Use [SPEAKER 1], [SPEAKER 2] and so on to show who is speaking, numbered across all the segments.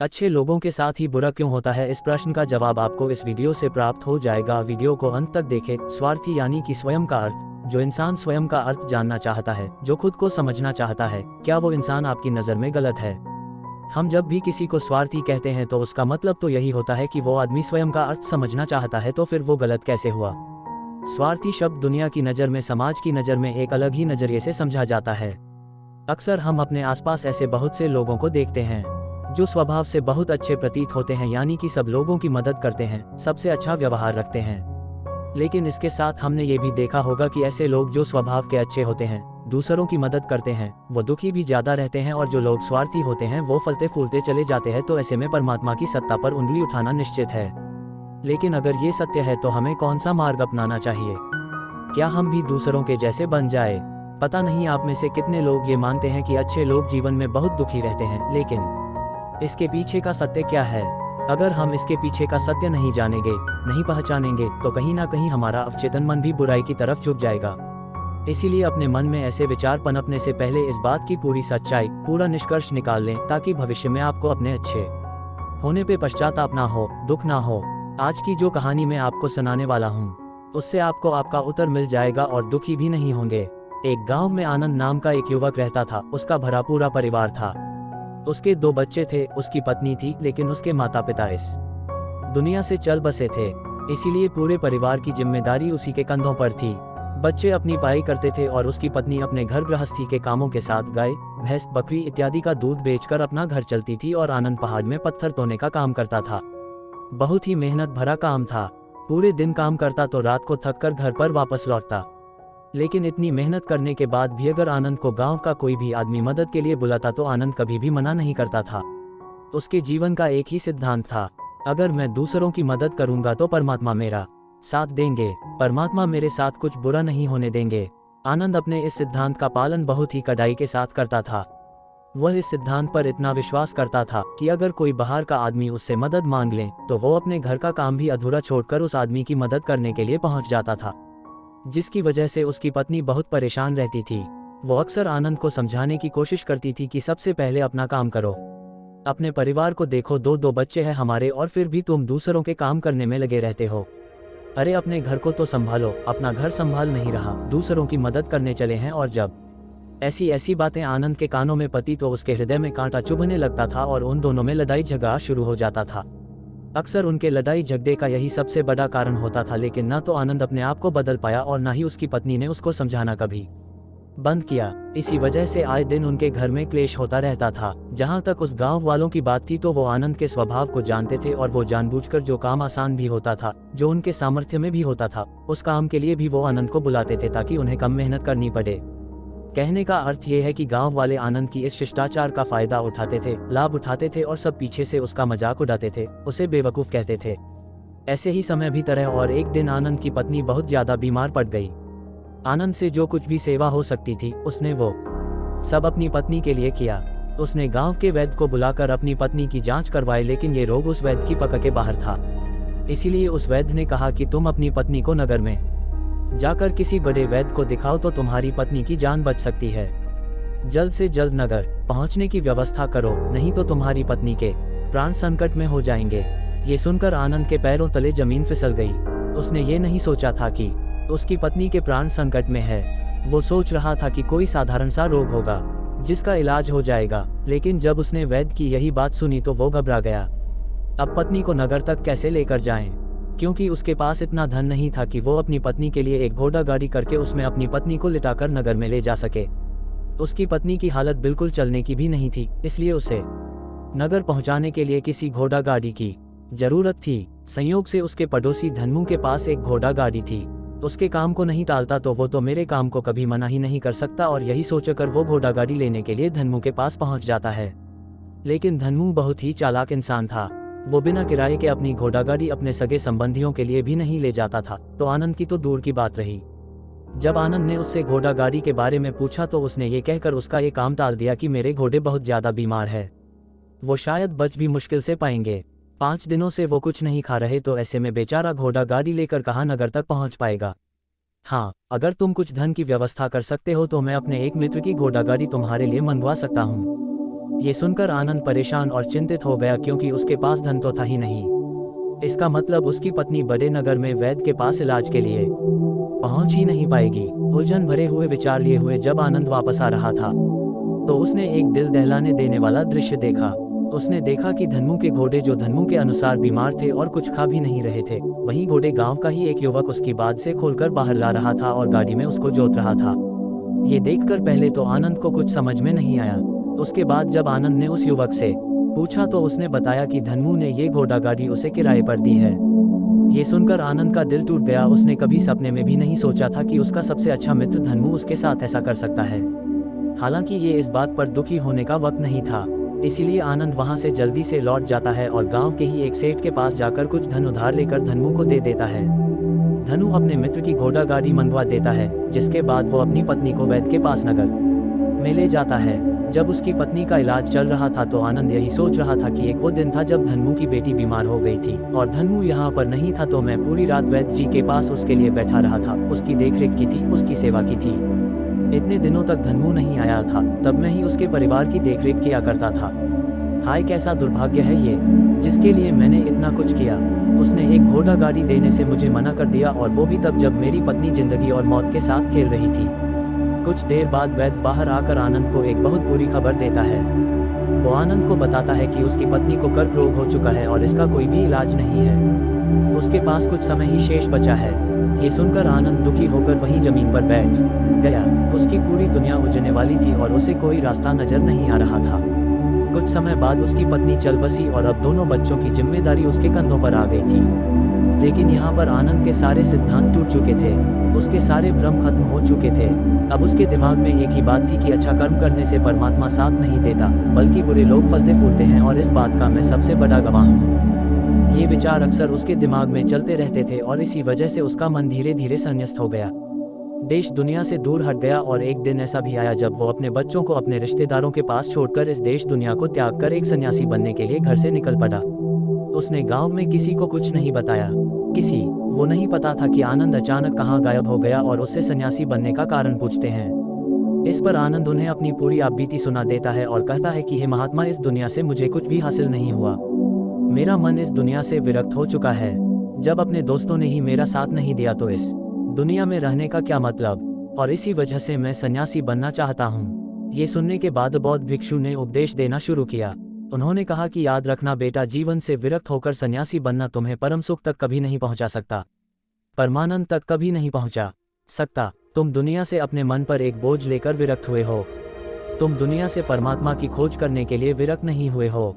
[SPEAKER 1] अच्छे लोगों के साथ ही बुरा क्यों होता है, इस प्रश्न का जवाब आपको इस वीडियो से प्राप्त हो जाएगा। वीडियो को अंत तक देखें। स्वार्थी यानी कि स्वयं का अर्थ। जो इंसान स्वयं का अर्थ जानना चाहता है, जो खुद को समझना चाहता है, क्या वो इंसान आपकी नज़र में गलत है? हम जब भी किसी को स्वार्थी कहते हैं तो उसका मतलब तो यही होता है कि वो आदमी स्वयं का अर्थ समझना चाहता है, तो फिर वो गलत कैसे हुआ? स्वार्थी शब्द दुनिया की नज़र में, समाज की नज़र में एक अलग ही नज़रिए से समझा जाता है। अक्सर हम अपने आसपास ऐसे बहुत से लोगों को देखते हैं जो स्वभाव से बहुत अच्छे प्रतीत होते हैं, यानी कि सब लोगों की मदद करते हैं, सबसे अच्छा व्यवहार रखते हैं। लेकिन इसके साथ हमने ये भी देखा होगा कि ऐसे लोग जो स्वभाव के अच्छे होते हैं, दूसरों की मदद करते हैं, वो दुखी भी ज़्यादा रहते हैं, और जो लोग स्वार्थी होते हैं वो फलते फूलते चले जाते हैं। तो ऐसे में परमात्मा की सत्ता पर उंगली उठाना निश्चित है। लेकिन अगर ये सत्य है तो हमें कौन सा मार्ग अपनाना चाहिए? क्या हम भी दूसरों के जैसे बन जाए? पता नहीं आप में से कितने लोग ये मानते हैं कि अच्छे लोग जीवन में बहुत दुखी रहते हैं, लेकिन इसके पीछे का सत्य क्या है? अगर हम इसके पीछे का सत्य नहीं जानेंगे, नहीं पहचानेंगे, तो कहीं ना कहीं हमारा अवचेतन मन भी बुराई की तरफ झुक जाएगा। इसीलिए अपने मन में ऐसे विचार पनपने से पहले इस बात की पूरी सच्चाई, पूरा निष्कर्ष निकाल लें, ताकि भविष्य में आपको अपने अच्छे होने पे पश्चाताप ना हो, दुख ना हो। आज की जो कहानी मैं आपको सुनाने वाला हूँ, उससे आपको आपका उत्तर मिल जाएगा और दुखी भी नहीं होंगे। एक गांव में आनंद नाम का एक युवक रहता था। उसका भरा पूरा परिवार था। उसके 2 बच्चे थे, उसकी पत्नी थी, लेकिन उसके माता पिता इस दुनिया से चल बसे थे। इसीलिए पूरे परिवार की जिम्मेदारी उसी के कंधों पर थी। बच्चे अपनी पढ़ाई करते थे और उसकी पत्नी अपने घर गृहस्थी के कामों के साथ गाय, भैंस, बकरी इत्यादि का दूध बेचकर अपना घर चलती थी, और आनंद पहाड़ में पत्थर तोड़ने का काम करता था। बहुत ही मेहनत भरा काम था। पूरे दिन काम करता तो रात को थक कर घर पर वापस लौटता। लेकिन इतनी मेहनत करने के बाद भी अगर आनंद को गांव का कोई भी आदमी मदद के लिए बुलाता तो आनंद कभी भी मना नहीं करता था। उसके जीवन का एक ही सिद्धांत था, अगर मैं दूसरों की मदद करूंगा तो परमात्मा मेरा साथ देंगे, परमात्मा मेरे साथ कुछ बुरा नहीं होने देंगे। आनंद अपने इस सिद्धांत का पालन बहुत ही कड़ाई के साथ करता था। वह इस सिद्धांत पर इतना विश्वास करता था कि अगर कोई बाहर का आदमी उससे मदद मांग ले तो वो अपने घर का काम भी अधूरा छोड़कर उस आदमी की मदद करने के लिए पहुंच जाता था, जिसकी वजह से उसकी पत्नी बहुत परेशान रहती थी। वो अक्सर आनंद को समझाने की कोशिश करती थी कि सबसे पहले अपना काम करो, अपने परिवार को देखो, 2 बच्चे हैं हमारे, और फिर भी तुम दूसरों के काम करने में लगे रहते हो। अरे अपने घर को तो संभालो, अपना घर संभाल नहीं रहा, दूसरों की मदद करने चले हैं। और जब ऐसी बातें आनंद के कानों में पती तो उसके हृदय में कांटा चुभने लगता था और उन दोनों में लड़ाई झगड़ा शुरू हो जाता था। अक्सर उनके लड़ाई झगड़े का यही सबसे बड़ा कारण होता था। लेकिन ना तो आनंद अपने आप को बदल पाया और ना ही उसकी पत्नी ने उसको समझाना कभी बंद किया। इसी वजह से आए दिन उनके घर में क्लेश होता रहता था। जहां तक उस गांव वालों की बात थी तो वो आनंद के स्वभाव को जानते थे, और वो जानबूझकर जो काम आसान भी होता था, जो उनके सामर्थ्य में भी होता था, उस काम के लिए भी वो आनंद को बुलाते थे ताकि उन्हें कम मेहनत करनी पड़े। कहने का अर्थ ये है कि गांव वाले आनंद की इस शिष्टाचार का फायदा उठाते थे, लाभ उठाते थे, और सब पीछे से उसका मजाक उड़ाते थे, उसे बेवकूफ कहते थे। ऐसे ही समय भी तरह और एक दिन आनंद की पत्नी बहुत ज्यादा बीमार पड़ गई। आनंद से जो कुछ भी सेवा हो सकती थी उसने वो सब अपनी पत्नी के लिए किया। उसने गांव के वैद्य को बुलाकर अपनी पत्नी की जांच करवाई, लेकिन ये रोग उस वैद्य की पकड़ के बाहर था। इसीलिए उस वैद्य ने कहा कि तुम अपनी पत्नी को नगर में जाकर किसी बड़े वैद्य को दिखाओ तो तुम्हारी पत्नी की जान बच सकती है। जल्द से जल्द नगर पहुंचने की व्यवस्था करो, नहीं तो तुम्हारी पत्नी के प्राण संकट में हो जाएंगे। ये सुनकर आनंद के पैरों तले जमीन फिसल गई। उसने ये नहीं सोचा था कि उसकी पत्नी के प्राण संकट में है। वो सोच रहा था कि कोई साधारण सा रोग होगा जिसका इलाज हो जाएगा। लेकिन जब उसने वैद्य की यही बात सुनी तो वो घबरा गया। अब पत्नी को नगर तक कैसे लेकर जाएं? क्योंकि उसके पास इतना धन नहीं था कि वो अपनी पत्नी के लिए एक घोड़ा गाड़ी करके उसमें अपनी पत्नी को लिटाकर नगर में ले जा सके। उसकी पत्नी की हालत बिल्कुल चलने की भी नहीं थी, इसलिए उसे नगर पहुंचाने के लिए किसी घोड़ा गाड़ी की जरूरत थी। संयोग से उसके पड़ोसी धनमू के पास एक घोड़ा गाड़ी थी। उसके काम को नहीं टालता तो वो तो मेरे काम को कभी मना ही नहीं कर सकता, और यही सोचकर वो घोड़ा गाड़ी लेने के लिए धनमू के पास पहुंच जाता है। लेकिन धनमू बहुत ही चालाक इंसान था। वो बिना किराए के अपनी घोड़ा गाड़ी अपने सगे संबंधियों के लिए भी नहीं ले जाता था, तो आनंद की तो दूर की बात रही। जब आनंद ने उससे घोड़ा गाड़ी के बारे में पूछा तो उसने ये कहकर उसका ये काम टाल दिया कि मेरे घोड़े बहुत ज्यादा बीमार है, वो शायद बच भी मुश्किल से पाएंगे। 5 दिनों से वो कुछ नहीं खा रहे, तो ऐसे में बेचारा घोड़ा गाड़ी लेकर कहाँ नगर तक पहुंच पाएगा। हाँ, अगर तुम कुछ धन की व्यवस्था कर सकते हो तो मैं अपने एक मित्र की घोड़ा गाड़ी तुम्हारे लिए मंगवा सकता हूँ। ये सुनकर आनंद परेशान और चिंतित हो गया, क्योंकि उसके पास धन तो था ही नहीं। इसका मतलब उसकी पत्नी बड़े नगर में वैद्य के पास इलाज के लिए पहुंच ही नहीं पाएगी। उलझन भरे हुए विचार लिए हुए जब आनंद वापस आ रहा था, तो उसने एक दिल दहलाने देने वाला दृश्य देखा। उसने देखा कि धन्मू के घोड़े, जो धन्मू के अनुसार बीमार थे और कुछ खा भी नहीं रहे थे, वहीं घोड़े गांव का ही एक युवक उसकी बात से खोलकर बाहर ला रहा था और गाड़ी में उसको जोत रहा था। ये देखकर पहले तो आनंद को कुछ समझ में नहीं आया। उसके बाद जब आनंद ने उस युवक से पूछा तो उसने बताया कि धन्मू ने ये घोड़ा गाड़ी उसे किराए पर दी है। ये सुनकर आनंद का दिल टूट गया। उसने कभी सपने में भी नहीं सोचा था कि उसका सबसे अच्छा मित्र धन्मू उसके साथ ऐसा कर सकता है। हालांकि ये इस बात पर दुखी होने का वक्त नहीं था, इसीलिए आनंद वहां से जल्दी से लौट जाता है और गांव के ही एक सेठ के पास जाकर कुछ धन उधार लेकर धन्मू को दे देता है। धनु अपने मित्र की घोड़ा गाड़ी मंगवा देता है, जिसके बाद वो अपनी पत्नी को वैद्य के पास नगर में ले जाता है। जब उसकी पत्नी का इलाज चल रहा था तो आनंद यही सोच रहा था कि एक वो दिन था जब धन्मू की बेटी बीमार हो गई थी और धन्मू यहाँ पर नहीं था, तो मैं पूरी रात वैद्य जी के पास उसके लिए बैठा रहा था, उसकी देखरेख की थी, उसकी सेवा की थी। इतने दिनों तक धन्मू नहीं आया था, तब मैं ही उसके परिवार की देखरेख किया करता था। हाय कैसा दुर्भाग्य है ये, जिसके लिए मैंने इतना कुछ किया। उसने एक घोड़ा गाड़ी देने से मुझे मना कर दिया, और वो भी तब जब मेरी पत्नी जिंदगी और मौत के साथ खेल रही थी। कुछ देर बाद वैद्य बाहर आकर आनंद को एक बहुत बुरी खबर देता है। वो आनंद को बताता है कि उसकी पत्नी को कर्क रोग हो चुका है और इसका कोई भी इलाज नहीं है। उसके पास कुछ समय ही शेष बचा है। ये सुनकर आनंद दुखी होकर वहीं जमीन पर बैठ गया। उसकी पूरी दुनिया उजड़ने वाली थी और उसे कोई रास्ता नजर नहीं आ रहा था। कुछ समय बाद उसकी पत्नी चल बसी और अब दोनों बच्चों की जिम्मेदारी उसके कंधों पर आ गई थी। लेकिन यहाँ पर आनंद के सारे सिद्धांत टूट चुके थे, उसके सारे भ्रम खत्म हो चुके थे। अब उसके दिमाग में एक ही बात थी कि अच्छा कर्म करने से परमात्मा साथ नहीं देता, बल्कि बुरे लोग फलते फूलते हैं, और इस बात का मैं सबसे बड़ा गवाह हूँ। ये विचार अक्सर उसके दिमाग में चलते रहते थे और इसी वजह से उसका मन धीरे धीरे संन्यास्त हो गया, देश दुनिया से दूर हट गया। और एक दिन ऐसा भी आया जब वो अपने बच्चों को अपने रिश्तेदारों के पास छोड़कर इस देश दुनिया को त्याग कर एक सन्यासी बनने के लिए घर से निकल पड़ा। उसने गांव में किसी को कुछ नहीं बताया, वो नहीं पता था कि आनंद अचानक कहाँ गायब हो गया और उससे सन्यासी बनने का कारण पूछते हैं। इस पर आनंद उन्हें अपनी पूरी आपबीती सुना देता है और कहता है कि हे महात्मा, इस दुनिया से मुझे कुछ भी हासिल नहीं हुआ। मेरा मन इस दुनिया से विरक्त हो चुका है। जब अपने दोस्तों ने ही मेरा साथ नहीं दिया तो इस दुनिया में रहने का क्या मतलब, और इसी वजह से मैं सन्यासी बनना चाहता हूँ। ये सुनने के बाद बौद्ध भिक्षु ने उपदेश देना शुरू किया। उन्होंने कहा कि याद रखना बेटा, जीवन से विरक्त होकर सन्यासी बनना तुम्हें परम सुख तक कभी नहीं पहुंचा सकता, परमानंद तक कभी नहीं पहुंचा सकता। तुम दुनिया से अपने मन पर एक बोझ लेकर विरक्त हुए हो, तुम दुनिया से परमात्मा की खोज करने के लिए विरक्त नहीं हुए हो।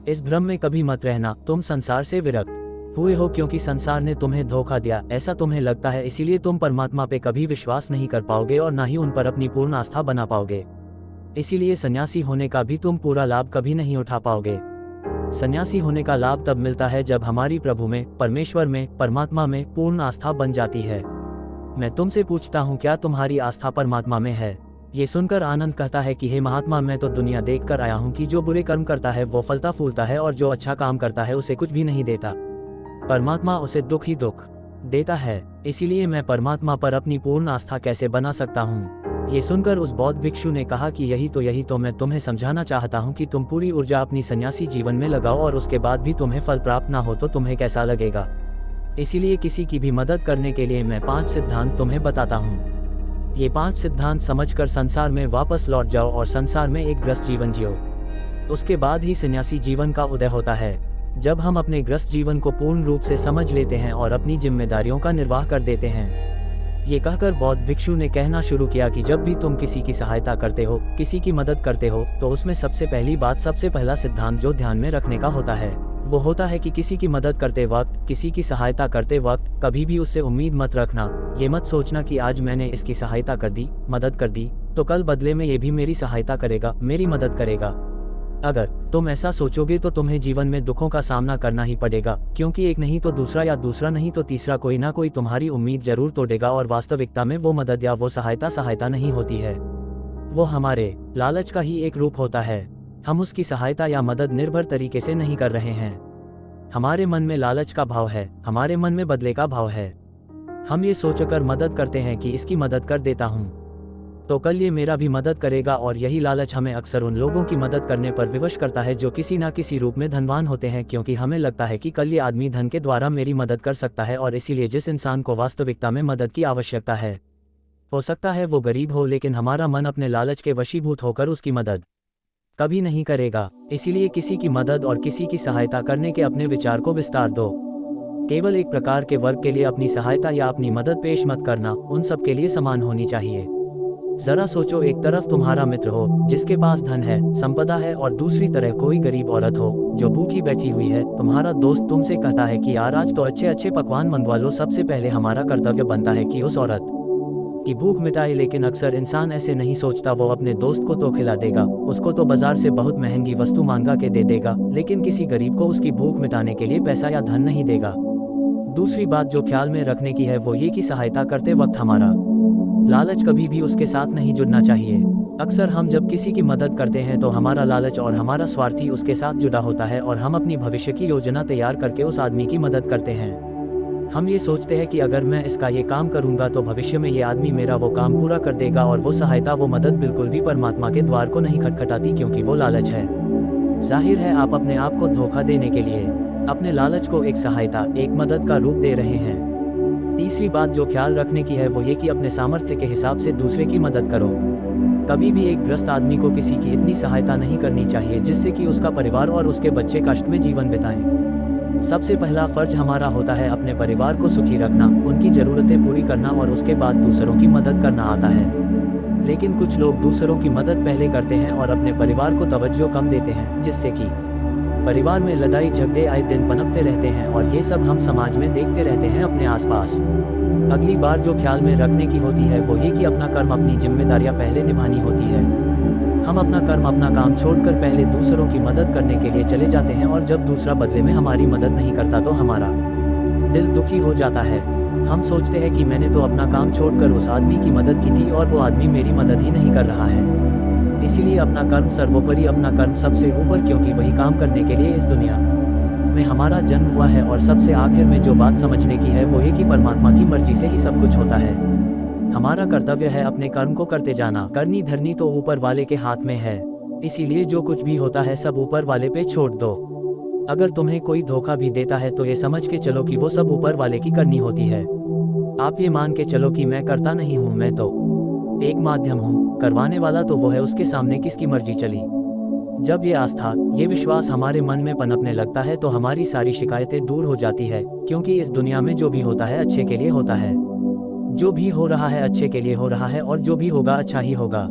[SPEAKER 1] इस भ्रम में कभी मत रहना, तुम संसार से विरक्त हुए हो क्योंकि संसार ने तुम्हें धोखा दिया, ऐसा तुम्हें लगता है, इसीलिए तुम परमात्मा पे कभी विश्वास नहीं कर पाओगे और ना ही उन पर अपनी पूर्ण आस्था बना पाओगे। इसीलिए सन्यासी होने का भी तुम पूरा लाभ कभी नहीं उठा पाओगे। सन्यासी होने का लाभ तब मिलता है जब हमारी प्रभु में, परमेश्वर में, परमात्मा में पूर्ण आस्था बन जाती है। मैं तुमसे पूछता हूँ, क्या तुम्हारी आस्था परमात्मा में है? ये सुनकर आनंद कहता है कि हे महात्मा, मैं तो दुनिया देख कर आया हूँ कि जो बुरे कर्म करता है वो फलता फूलता है और जो अच्छा काम करता है उसे कुछ भी नहीं देता, परमात्मा उसे दुख ही दुख देता है। इसीलिए मैं परमात्मा पर अपनी पूर्ण आस्था कैसे बना सकता हूँ? ये सुनकर उस बौद्ध भिक्षु ने कहा कि यही तो मैं तुम्हें समझाना चाहता हूँ कि तुम पूरी ऊर्जा अपनी सन्यासी जीवन में लगाओ और उसके बाद भी तुम्हें फल प्राप्त ना हो तो तुम्हें कैसा लगेगा। इसीलिए किसी की भी मदद करने के लिए मैं 5 सिद्धांत तुम्हें बताता हूँ। ये 5 सिद्धांत समझकर संसार में वापस लौट जाओ और संसार में एक ग्रस्त जीवन जियो। उसके बाद ही सन्यासी जीवन का उदय होता है। जब हम अपने ग्रस्त जीवन को पूर्ण रूप से समझ लेते हैं और अपनी जिम्मेदारियों का निर्वाह कर देते हैं। ये कहकर बौद्ध भिक्षु ने कहना शुरू किया कि जब भी तुम किसी की सहायता करते हो, किसी की मदद करते हो, तो उसमें सबसे पहली बात, सबसे पहला सिद्धांत जो ध्यान में रखने का होता है वो होता है कि किसी की मदद करते वक्त, किसी की सहायता करते वक्त कभी भी उससे उम्मीद मत रखना। ये मत सोचना कि आज मैंने इसकी सहायता कर दी, मदद कर दी, तो कल बदले में ये भी मेरी सहायता करेगा, मेरी मदद करेगा। अगर तुम ऐसा सोचोगे तो तुम्हें जीवन में दुखों का सामना करना ही पड़ेगा, क्योंकि एक नहीं तो दूसरा या दूसरा नहीं तो तीसरा कोई ना कोई तुम्हारी उम्मीद जरूर तोड़ेगा और वास्तविकता में वो मदद या वो सहायता नहीं होती है, वो हमारे लालच का ही एक रूप होता है। हम उसकी सहायता या मदद निर्भर तरीके से नहीं कर रहे हैं। हमारे मन में लालच का भाव है, हमारे मन में बदले का भाव है। हम ये सोचकर मदद करते हैं कि इसकी मदद कर देता हूँ, तो कल ये मेरा भी मदद करेगा। और यही लालच हमें अक्सर उन लोगों की मदद करने पर विवश करता है जो किसी न किसी रूप में धनवान होते हैं, क्योंकि हमें लगता है कि कल ये आदमी धन के द्वारा मेरी मदद कर सकता है। और इसीलिए जिस इंसान को वास्तविकता में मदद की आवश्यकता है, हो सकता है वो गरीब हो, लेकिन हमारा मन अपने लालच के वशीभूत होकर उसकी मदद कभी नहीं करेगा। इसीलिए किसी की मदद और किसी की सहायता करने के अपने विचार को विस्तार दो। केवल एक प्रकार के वर्ग के लिए अपनी सहायता या अपनी मदद पेश मत करना, उन सब के लिए समान होनी चाहिए। जरा सोचो, एक तरफ तुम्हारा मित्र हो जिसके पास धन है, संपदा है, और दूसरी तरफ कोई गरीब औरत हो जो भूखी बैठी हुई है। तुम्हारा दोस्त तुमसे कहता है कि यार आज तो अच्छे अच्छे पकवान मंगवा लो। सबसे पहले हमारा कर्तव्य बनता है कि उस औरत की भूख मिटाए, लेकिन अक्सर इंसान ऐसे नहीं सोचता। वो अपने दोस्त को तो खिला देगा, उसको तो बाजार से बहुत महंगी वस्तु मांगा के दे देगा, लेकिन किसी गरीब को उसकी भूख मिटाने के लिए पैसा या धन नहीं देगा। दूसरी बात जो ख्याल में रखने की है वो ये कि सहायता करते वक्त हमारा लालच कभी भी उसके साथ नहीं जुड़ना चाहिए। अक्सर हम जब किसी की मदद करते हैं तो हमारा लालच और हमारा स्वार्थी उसके साथ जुड़ा होता है, और हम अपनी भविष्य की योजना तैयार करके उस आदमी की मदद करते हैं। हम ये सोचते हैं कि अगर मैं इसका ये काम करूंगा तो भविष्य में ये आदमी मेरा वो काम पूरा कर देगा, और वो सहायता वो मदद बिल्कुल भी परमात्मा के द्वार को नहीं खटखटाती, क्योंकि वो लालच है। जाहिर है आप अपने आप को धोखा देने के लिए अपने लालच को एक सहायता, एक मदद का रूप दे रहे हैं। तीसरी बात जो ख्याल रखने की है वो ये कि अपने सामर्थ्य के हिसाब से दूसरे की मदद करो। कभी भी एक ग्रस्त आदमी को किसी की इतनी सहायता नहीं करनी चाहिए जिससे कि उसका परिवार और उसके बच्चे कष्ट में जीवन बिताएं। सबसे पहला फर्ज हमारा होता है अपने परिवार को सुखी रखना, उनकी ज़रूरतें पूरी करना, और उसके बाद दूसरों की मदद करना आता है। लेकिन कुछ लोग दूसरों की मदद पहले करते हैं और अपने परिवार को तवज्जो कम देते हैं, जिससे कि परिवार में लड़ाई झगड़े आए दिन पनपते रहते हैं, और ये सब हम समाज में देखते रहते हैं अपने आसपास। अगली बार जो ख्याल में रखने की होती है वो ये कि अपना कर्म, अपनी जिम्मेदारियां पहले निभानी होती है। हम अपना कर्म, अपना काम छोड़कर पहले दूसरों की मदद करने के लिए चले जाते हैं, और जब दूसरा बदले में हमारी मदद नहीं करता तो हमारा दिल दुखी हो जाता है। हम सोचते हैं कि मैंने तो अपना काम छोड़कर उस आदमी की मदद की थी और वो आदमी मेरी मदद ही नहीं कर रहा है। इसीलिए अपना कर्म सर्वोपरि, अपना कर्म सबसे ऊपर, क्योंकि वही काम करने के लिए इस दुनिया में हमारा जन्म हुआ है। और सबसे आखिर में जो बात समझने की है वो ये कि परमात्मा की मर्जी से ही सब कुछ होता है। हमारा कर्तव्य है अपने कर्म को करते जाना। करनी धरनी तो ऊपर वाले के हाथ में है, इसीलिए जो कुछ भी होता है सब ऊपर वाले पे छोड़ दो। अगर तुम्हें कोई धोखा भी देता है तो ये समझ के चलो कि वो सब ऊपर वाले की करनी होती है। आप ये मान के चलो कि मैं करता नहीं हूँ, मैं तो एक माध्यम हूँ, करवाने वाला तो वो है, उसके सामने किसकी मर्जी चली। जब ये आस्था, ये विश्वास हमारे मन में पनपने लगता है तो हमारी सारी शिकायतें दूर हो जाती है, क्योंकि इस दुनिया में जो भी होता है अच्छे के लिए होता है। जो भी हो रहा है अच्छे के लिए हो रहा है, और जो भी होगा अच्छा ही होगा।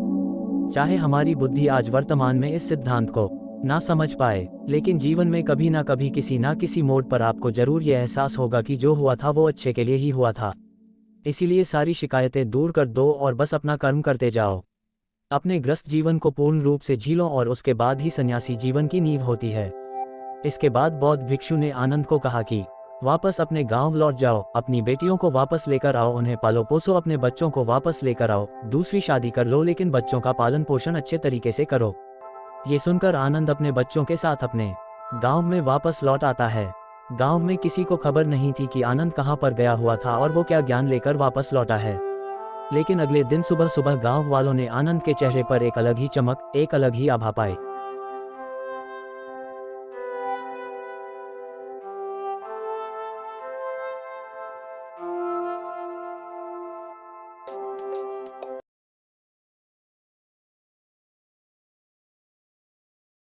[SPEAKER 1] चाहे हमारी बुद्धि आज वर्तमान में इस सिद्धांत को ना समझ पाए, लेकिन जीवन में कभी ना कभी किसी ना किसी मोड़ पर आपको जरूर यह एहसास होगा कि जो हुआ था वो अच्छे के लिए ही हुआ था। इसीलिए सारी शिकायतें दूर कर दो और बस अपना कर्म करते जाओ। अपने ग्रस्त जीवन को पूर्ण रूप से जी लो, और उसके बाद ही सन्यासी जीवन की नींव होती है। इसके बाद बौद्ध भिक्षु ने आनंद को कहा कि वापस अपने गांव लौट जाओ, अपनी बेटियों को वापस लेकर आओ, उन्हें पालो पोसो, अपने बच्चों को वापस लेकर आओ, दूसरी शादी कर लो, लेकिन बच्चों का पालन पोषण अच्छे तरीके से करो। ये सुनकर आनंद अपने बच्चों के साथ अपने गांव में वापस लौट आता है। गांव में किसी को खबर नहीं थी कि आनंद कहां पर गया हुआ था और वो क्या ज्ञान लेकर वापस लौटा है। लेकिन अगले दिन सुबह सुबह गांव वालों ने आनंद के चेहरे पर एक अलग ही चमक, एक अलग ही आभा पाई।